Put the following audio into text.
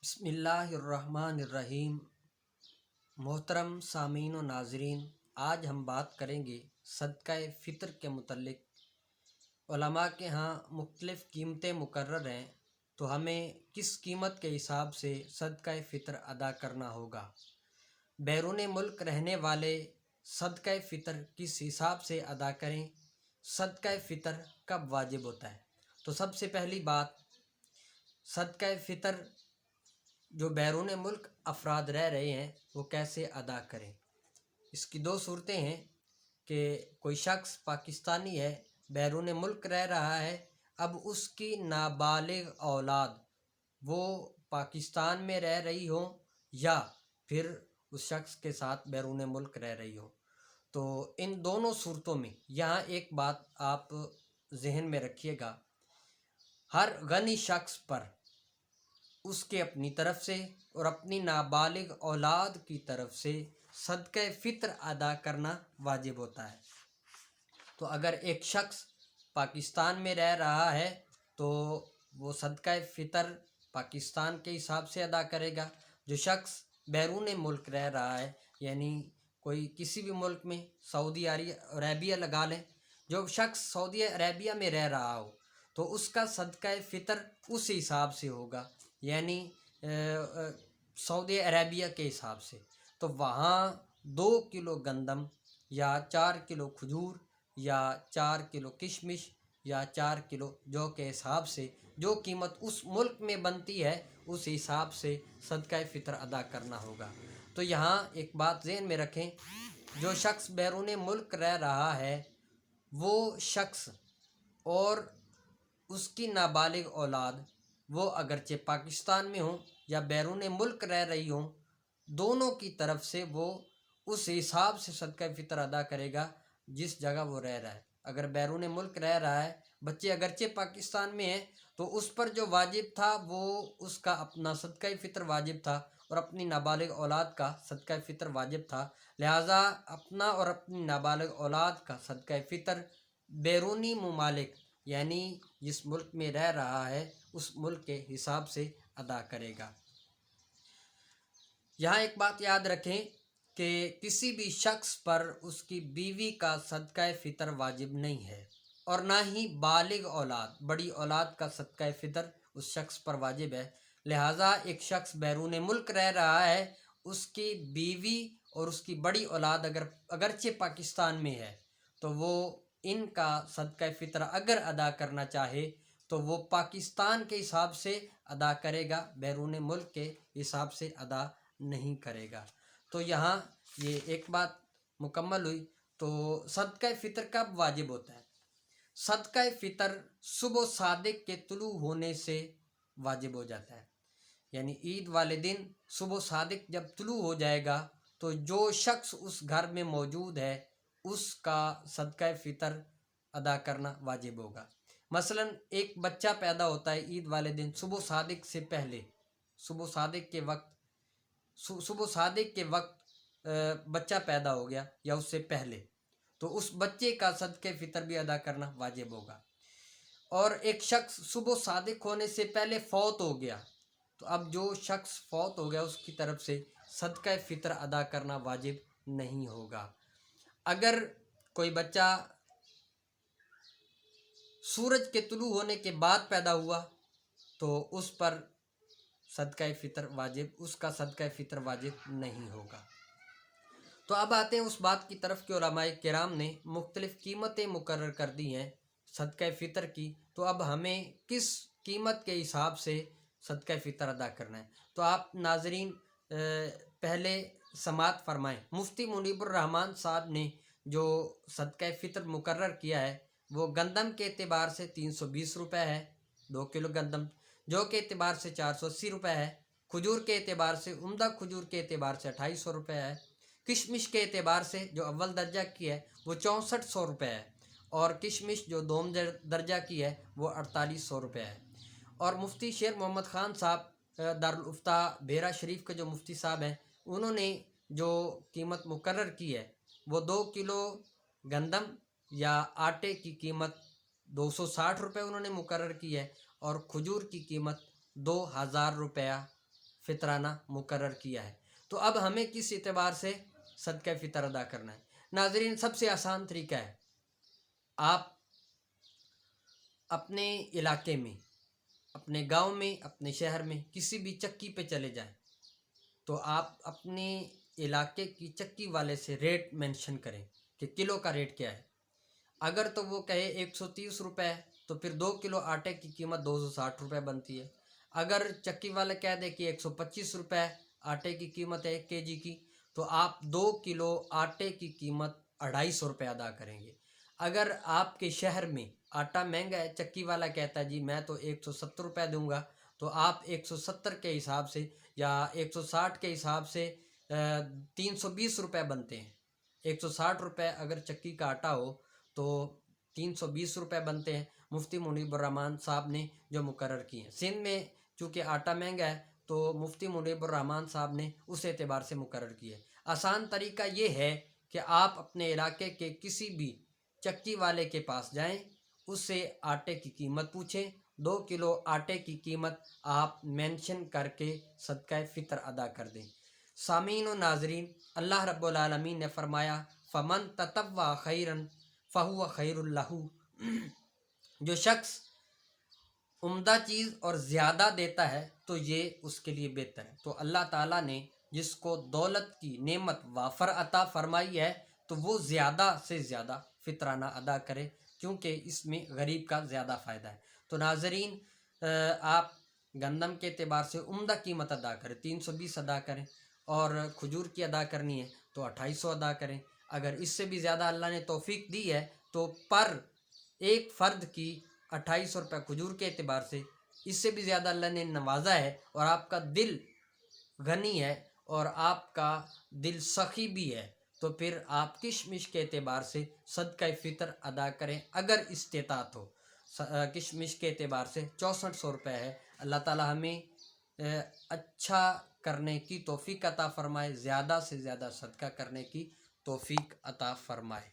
بسم اللہ الرحمن الرحیم۔ محترم سامعین و ناظرین، آج ہم بات کریں گے صدقہ فطر کے متعلق۔ علماء کے ہاں مختلف قیمتیں مقرر ہیں، تو ہمیں کس قیمت کے حساب سے صدقہ فطر ادا کرنا ہوگا؟ بیرون ملک رہنے والے صدقہ فطر کس حساب سے ادا کریں؟ صدقہ فطر کب واجب ہوتا ہے؟ تو سب سے پہلی بات، صدقہ فطر جو بیرون ملک افراد رہ رہے ہیں وہ کیسے ادا کریں؟ اس کی دو صورتیں ہیں کہ کوئی شخص پاکستانی ہے، بیرون ملک رہ رہا ہے، اب اس کی نابالغ اولاد وہ پاکستان میں رہ رہی ہوں یا پھر اس شخص کے ساتھ بیرون ملک رہ رہی ہوں۔ تو ان دونوں صورتوں میں یہاں ایک بات آپ ذہن میں رکھیے گا، ہر غنی شخص پر اس کے اپنی طرف سے اور اپنی نابالغ اولاد کی طرف سے صدقہ فطر ادا کرنا واجب ہوتا ہے۔ تو اگر ایک شخص پاکستان میں رہ رہا ہے تو وہ صدقہ فطر پاکستان کے حساب سے ادا کرے گا۔ جو شخص بیرون ملک رہ رہا ہے، یعنی کوئی کسی بھی ملک میں، سعودی عربیہ لگا لیں، جو شخص سعودی عربیہ میں رہ رہا ہو تو اس کا صدقہ فطر اس حساب سے ہوگا، یعنی سعودی عربیہ کے حساب سے۔ تو وہاں 2 کلو گندم یا 4 کلو کھجور یا 4 کلو کشمش یا 4 کلو جو کے حساب سے جو قیمت اس ملک میں بنتی ہے اس حساب سے صدقہ فطر ادا کرنا ہوگا۔ تو یہاں ایک بات ذہن میں رکھیں، جو شخص بیرون ملک رہ رہا ہے وہ شخص اور اس کی نابالغ اولاد وہ اگرچہ پاکستان میں ہوں یا بیرون ملک رہ رہی ہوں، دونوں کی طرف سے وہ اس حساب سے صدقہ فطر ادا کرے گا جس جگہ وہ رہ رہا ہے۔ اگر بیرون ملک رہ رہا ہے، بچے اگرچہ پاکستان میں ہیں، تو اس پر جو واجب تھا وہ اس کا اپنا صدقہ فطر واجب تھا اور اپنی نابالغ اولاد کا صدقہ فطر واجب تھا، لہٰذا اپنا اور اپنی نابالغ اولاد کا صدقہ فطر بیرونی ممالک یعنی جس ملک میں رہ رہا ہے اس ملک کے حساب سے ادا کرے گا۔ یہاں ایک بات یاد رکھیں کہ کسی بھی شخص پر اس کی بیوی کا صدقہ فطر واجب نہیں ہے، اور نہ ہی بالغ اولاد، بڑی اولاد کا صدقہ فطر اس شخص پر واجب ہے۔ لہٰذا ایک شخص بیرون ملک رہ رہا ہے، اس کی بیوی اور اس کی بڑی اولاد اگرچہ پاکستان میں ہے تو وہ ان کا صدقہ فطر اگر ادا کرنا چاہے تو وہ پاکستان کے حساب سے ادا کرے گا، بیرون ملک کے حساب سے ادا نہیں کرے گا۔ تو یہاں یہ ایک بات مکمل ہوئی۔ تو صدقہ فطر کب واجب ہوتا ہے؟ صدقہ فطر صبح صادق کے طلوع ہونے سے واجب ہو جاتا ہے، یعنی عید والے دن صبح صادق جب طلوع ہو جائے گا تو جو شخص اس گھر میں موجود ہے اس کا صدقہ فطر ادا کرنا واجب ہوگا۔ مثلا ایک بچہ پیدا ہوتا ہے عید والے دن صبح صادق سے پہلے، صبح صادق کے وقت بچہ پیدا ہو گیا یا اس سے پہلے، تو اس بچے کا صدقہ فطر بھی ادا کرنا واجب ہوگا۔ اور ایک شخص صبح صادق ہونے سے پہلے فوت ہو گیا تو اب جو شخص فوت ہو گیا اس کی طرف سے صدقہ فطر ادا کرنا واجب نہیں ہوگا۔ اگر کوئی بچہ سورج کے طلوع ہونے کے بعد پیدا ہوا تو اس پر صدقہ فطر واجب، اس کا صدقہ فطر واجب نہیں ہوگا۔ تو اب آتے ہیں اس بات کی طرف کہ علماء کرام نے مختلف قیمتیں مقرر کر دی ہیں صدقہ فطر کی، تو اب ہمیں کس قیمت کے حساب سے صدقہ فطر ادا کرنا ہے؟ تو آپ ناظرین پہلے سماعت فرمائیں، مفتی منیب الرحمان صاحب نے جو صدقہ فطر مقرر کیا ہے وہ گندم کے اعتبار سے 320 روپے ہے 2 کلو گندم، جو کے اعتبار سے 480 روپے ہے، کھجور کے اعتبار سے، عمدہ کھجور کے اعتبار سے 2800 روپے ہے، کشمش کے اعتبار سے جو اول درجہ کی ہے وہ 6400 روپے ہے، اور کشمش جو دوم درجہ کی ہے وہ 4800 روپے ہے۔ اور مفتی شیر محمد خان صاحب دارالافتاء بھیرا شریف کے جو مفتی صاحب ہیں، انہوں نے جو قیمت مقرر کی ہے وہ 2 کلو گندم یا آٹے کی قیمت 260 روپے انہوں نے مقرر کی ہے، اور کھجور کی قیمت 2000 روپیہ فطرانہ مقرر کیا ہے۔ تو اب ہمیں کس اعتبار سے صدقہ فطر ادا کرنا ہے؟ ناظرین، سب سے آسان طریقہ ہے، آپ اپنے علاقے میں، اپنے گاؤں میں، اپنے شہر میں کسی بھی چکی پہ چلے جائیں تو آپ اپنے علاقے کی چکی والے سے ریٹ مینشن کریں کہ کلو کا ریٹ کیا ہے۔ اگر تو وہ کہے 130 روپے تو پھر 2 کلو آٹے کی قیمت 260 روپے بنتی ہے۔ اگر چکی والے کہہ دے کہ 125 روپے آٹے کی قیمت ہے 1 kg کی، تو آپ 2 کلو آٹے کی قیمت 250 روپے ادا کریں گے۔ اگر آپ کے شہر میں آٹا مہنگا ہے، چکی والا کہتا ہے جی میں تو 170 روپے دوں گا، تو آپ 170 کے حساب سے یا 160 کے حساب سے 320 روپے بنتے ہیں۔ 160 روپے اگر چکی کا آٹا ہو تو 320 روپے بنتے ہیں، مفتی منیب الرحمن صاحب نے جو مقرر کی ہیں۔ سندھ میں چونکہ آٹا مہنگا ہے تو مفتی منیب الرحمن صاحب نے اس اعتبار سے مقرر کی ہے۔ آسان طریقہ یہ ہے کہ آپ اپنے علاقے کے کسی بھی چکی والے کے پاس جائیں، اس سے آٹے کی قیمت پوچھیں، 2 کلو آٹے کی قیمت آپ مینشن کر کے صدقہ فطر ادا کر دیں۔ سامعین و ناظرین، اللہ رب العالمین نے فرمایا فمن تطوع خیرا فہو خیر لہ، جو شخص عمدہ چیز اور زیادہ دیتا ہے تو یہ اس کے لیے بہتر ہے۔ تو اللہ تعالیٰ نے جس کو دولت کی نعمت وافر عطا فرمائی ہے تو وہ زیادہ سے زیادہ فطرانہ ادا کرے، کیونکہ اس میں غریب کا زیادہ فائدہ ہے۔ تو ناظرین، آپ گندم کے اعتبار سے عمدہ قیمت ادا کریں، 320 ادا کریں، اور کھجور کی ادا کرنی ہے تو 2800 ادا کریں۔ اگر اس سے بھی زیادہ اللہ نے توفیق دی ہے تو پر ایک فرد کی 2800 روپے کھجور کے اعتبار سے، اس سے بھی زیادہ اللہ نے نوازا ہے اور آپ کا دل غنی ہے اور آپ کا دل سخی بھی ہے، تو پھر آپ کشمش کے اعتبار سے صدقہ فطر ادا کریں اگر استطاعت ہو۔ کشمش کے اعتبار سے 6400 روپے ہے۔ اللہ تعالی ہمیں اچھا کرنے کی توفیق عطا فرمائے، زیادہ سے زیادہ صدقہ کرنے کی توفیق عطا فرمائے۔